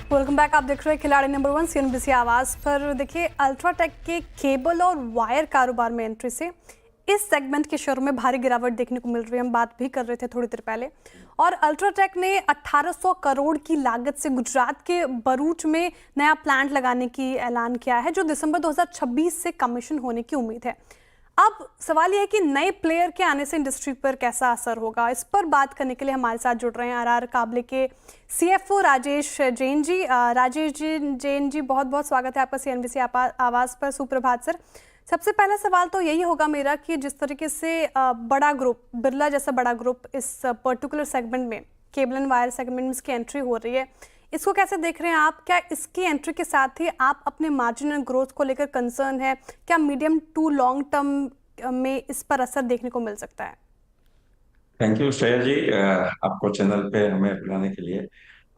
Welcome back. आप देख रहे हैं खिलाड़ी नंबर 1 सीएनबीसी आवाज़ पर। देखिए, अल्ट्राटेक के केबल और वायर कारोबार में एंट्री से इस सेगमेंट के शेयर में भारी गिरावट देखने को मिल रही है। हम बात भी कर रहे थे थोड़ी देर पहले। और अल्ट्राटेक ने 1800 करोड़ की लागत से गुजरात के भरूच में नया प्लांट लगाने की ऐलान किया है, जो दिसंबर 2026 से कमीशन होने की उम्मीद है। अब सवाल यह है कि नए प्लेयर के आने से इंडस्ट्री पर कैसा असर होगा। इस पर बात करने के लिए हमारे साथ जुड़ रहे हैं आरआर काबले के सीएफओ राजेश जैन जी। राजेश जी जैन जी, बहुत बहुत स्वागत है आपका सीएनबीसी आवाज़ पर। सुप्रभात सर। सबसे पहला सवाल तो यही होगा मेरा कि जिस तरीके से बड़ा ग्रुप, बिरला जैसा बड़ा ग्रुप इस पर्टिकुलर सेगमेंट में, केबल एंड वायर सेगमेंट में इसकी एंट्री हो रही है, इसको कैसे देख रहे हैं आप? क्या इसकी एंट्री के साथ ही आप अपने मार्जिनल ग्रोथ को लेकर कंसर्न है? क्या मीडियम टू लॉन्ग टर्म में इस पर असर देखने को मिल सकता है? थैंक यू श्रेया जी, आपको चैनल पे हमें बुलाने के लिए।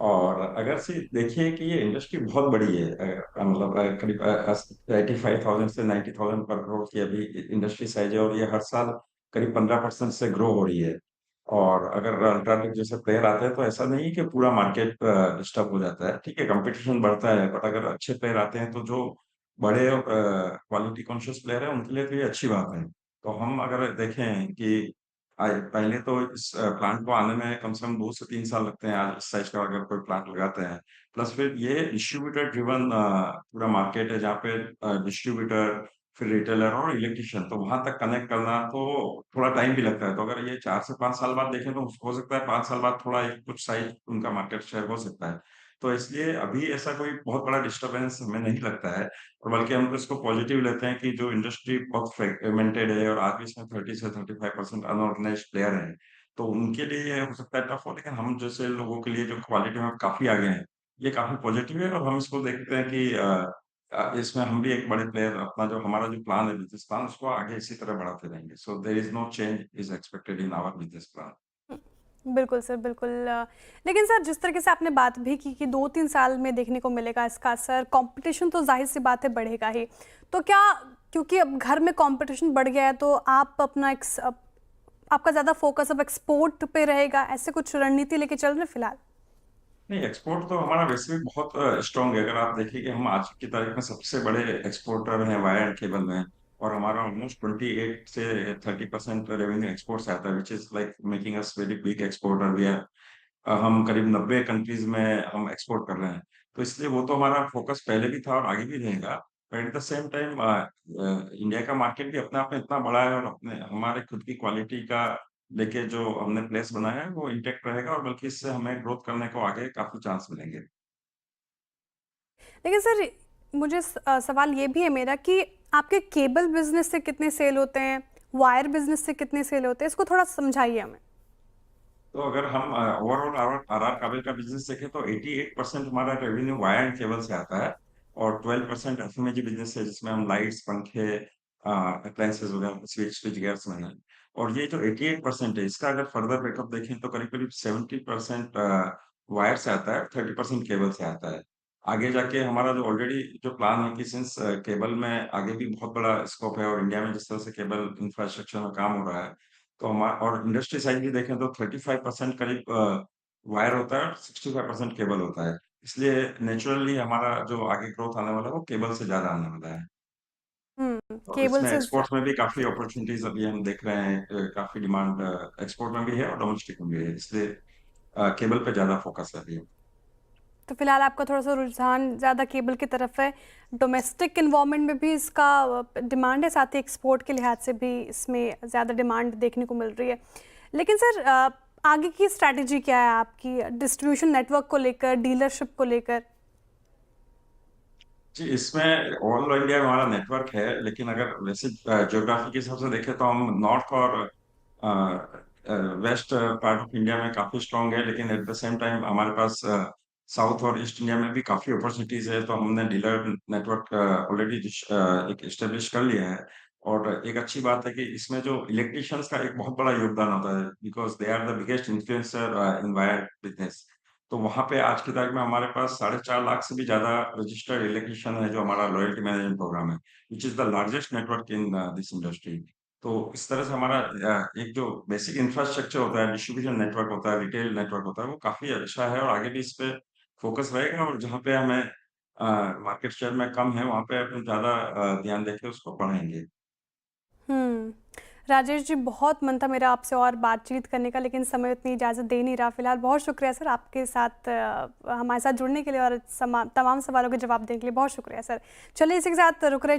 और अगर से देखिए कि ये इंडस्ट्री बहुत बड़ी है, मतलब करीब 85,000 से 90,000 पर करोड़ की अभी इंडस्ट्री साइज है, और ये हर साल करीब 15% से ग्रो हो रही है। और अगर अल्ट्राटेक जैसे प्लेयर आते हैं तो ऐसा नहीं कि पूरा मार्केट डिस्टर्ब हो जाता है। ठीक है, कंपटीशन बढ़ता है, बट अगर अच्छे प्लेयर आते हैं तो जो बड़े क्वालिटी कॉन्शियस प्लेयर है उनके लिए तो ये अच्छी बात है। तो हम अगर देखें कि पहले तो इस प्लांट को आने में कम से कम 2 से 3 साल लगते हैं, आज इस साइज का अगर कोई प्लांट लगाते हैं। प्लस फिर ये डिस्ट्रीब्यूटर ड्रिवन पूरा मार्केट है, जहाँ पे डिस्ट्रीब्यूटर, फिर रिटेलर और इलेक्ट्रिशियन, तो वहां तक कनेक्ट करना तो थोड़ा टाइम भी लगता है। तो अगर ये 4 से 5 साल बाद देखें तो हो सकता है 5 साल बाद थोड़ा एक कुछ साइज उनका मार्केट शेयर हो सकता है। तो इसलिए अभी ऐसा कोई बहुत बड़ा डिस्टरबेंस हमें नहीं लगता है, और बल्कि हम तो इसको पॉजिटिव लेते हैं कि जो इंडस्ट्री बहुत फ्रेगमेंटेड है और आज भी इसमें 30 से 35% अनऑर्गेनाइज्ड प्लेयर हैं, तो उनके लिए ये हो सकता है टफ हो, लेकिन हम जैसे लोगों के लिए जो क्वालिटी में काफी आगे हैं, ये काफी पॉजिटिव है। और हम इसको देखते हैं कि इसमें हम भी एक बड़े प्लेयर, अपना जो हमारा जो प्लान है, बिजनेस प्लान, उसको आगे इसी तरह बढ़ाते रहेंगे। So there is no change is expected in our business plan. बिल्कुल सर, बिल्कुल। लेकिन सर, जिस तरीके से आपने बात भी की कि 2-3 साल में देखने को मिलेगा इसका असर, कंपटीशन तो जाहिर सी बात है बढ़ेगा ही। तो क्या, क्योंकि अब घर में कंपटीशन बढ़ गया है, तो आप आपका ज़्यादा फोकस अब एक्सपोर्ट पे रहेगा? ऐसे कुछ रणनीति लेके चल रहे हैं फिलहाल? नहीं, एक्सपोर्ट तो हमारा वैसे भी बहुत स्ट्रांग है। अगर आप देखिए कि हम आज की तारीख में सबसे बड़े एक्सपोर्टर हैं वायर एंड केबल में, और हमारा ऑलमोस्ट 28 से 30% रेवेन्यू एक्सपोर्ट से आता है, which is like making us very big exporter. We are, हम करीब 90 कंट्रीज में हम एक्सपोर्ट कर रहे हैं। तो इसलिए वो तो हमारा फोकस पहले भी था और आगे भी रहेगा। But at the same time India का मार्केट भी अपने आप में इतना बड़ा है, और अपने हमारे खुद की क्वालिटी का लेके जो हमने प्लेस बनाया है वो इंटेक्ट रहेगा, और बल्कि इससे हमें ग्रोथ करने को आगे काफी चांस मिलेंगे। लेकिन सर, मुझे सवाल ये भी है मेरा कि आपके केबल बिजनेस से कितने सेल होते हैं, वायर बिजनेस से कितने सेल होते हैं? इसको थोड़ा समझाइए हमें। तो अगर हम ओवरऑल आर आर आर काबिल का बिजनेस देखें तो 88% हमारा रेवेन्यू वायर एंड केबल से आता है, और 12% एफएमजी बिजनेस है, जिसमें हम लाइट्स, पंखे, अप्लायंसेस वगैरह, स्विच स्विच गियर्स में है। और ये जो 88% है, इसका अगर फर्दर ब्रेकअप देखें तो करीब करीब 70% वायर से आता है, 30% केबल से आता है। आगे जाके हमारा जो ऑलरेडी जो प्लान है कि सिंस केबल में आगे भी बहुत बड़ा स्कोप है, और इंडिया में जिस तरह से केबल इंफ्रास्ट्रक्चर में काम हो रहा है, तो हमारा, और इंडस्ट्री साइड भी देखें तो 35% करीब वायर होता है और 65% केबल होता है। इसलिए नेचुरली हमारा जो आगे ग्रोथ आने वाला है वो केबल से ज्यादा आने वाला है। और केबल इसमें से एक्सपोर्ट्स में भी काफी अपॉर्चुनिटीज अभी हम देख रहे हैं, काफी डिमांड एक्सपोर्ट में भी है और डोमेस्टिक में भी है, इसलिए केबल पे ज्यादा फोकस है अभी। तो फिलहाल आपका थोड़ा सा रुझान ज़्यादा केबल की तरफ है। डोमेस्टिक इन्वायरमेंट में भी इसका डिमांड है, साथ ही एक्सपोर्ट के लिहाज से भी इसमें ज़्यादा डिमांड देखने को मिल रही है। लेकिन सर, आगे की स्ट्रैटेजी क्या है आपकी डिस्ट्रीब्यूशन नेटवर्क को लेकर, डीलरशिप को लेकर? जी, इसमें ऑल इंडिया में हमारा नेटवर्क है, लेकिन अगर वैसे ज्योग्राफी के हिसाब से देखें तो हम नॉर्थ और वेस्ट पार्ट ऑफ इंडिया में काफी स्ट्रांग है, लेकिन एट द सेम टाइम हमारे पास साउथ और ईस्ट इंडिया में भी काफी अपॉर्चुनिटीज है। तो हमने डीलर नेटवर्क ऑलरेडी एक एस्टेब्लिश कर लिया है। और एक अच्छी बात है कि इसमें जो इलेक्ट्रिशियंस का एक बहुत बड़ा योगदान होता है, because they are the biggest influencer in wire business. तो वहां पे आज की तारीख में हमारे पास 4.5 लाख से भी ज्यादा रजिस्टर्ड इलेक्ट्रिशियन है, जो हमारा लॉयल्टी मैनेजमेंट प्रोग्राम है, which is the largest network in this industry. तो इस तरह से हमारा एक जो बेसिक इंफ्रास्ट्रक्चर होता है, डिस्ट्रीब्यूशन नेटवर्क होता है, रिटेल नेटवर्क होता है, वो काफी अच्छा है, और आगे भी इस पे फोकस रहेगा और जहाँ पे हमें मार्केट शेयर में कम है वहाँ पे अपन ज़्यादा ध्यान देके उसको बढ़ाएंगे। हुँ। राजेश जी, बहुत मन था मेरा आपसे और बातचीत करने का, लेकिन समय उतनी इजाज़त दे नहीं रहा फ़िलहाल। बहुत शुक्रिया सर आपके साथ हमारे साथ जुड़ने के लिए और तमाम सवालों के जवाब देने के लिए बहुत शुक्रिया सर। चलिए इसी के साथ रुक रहे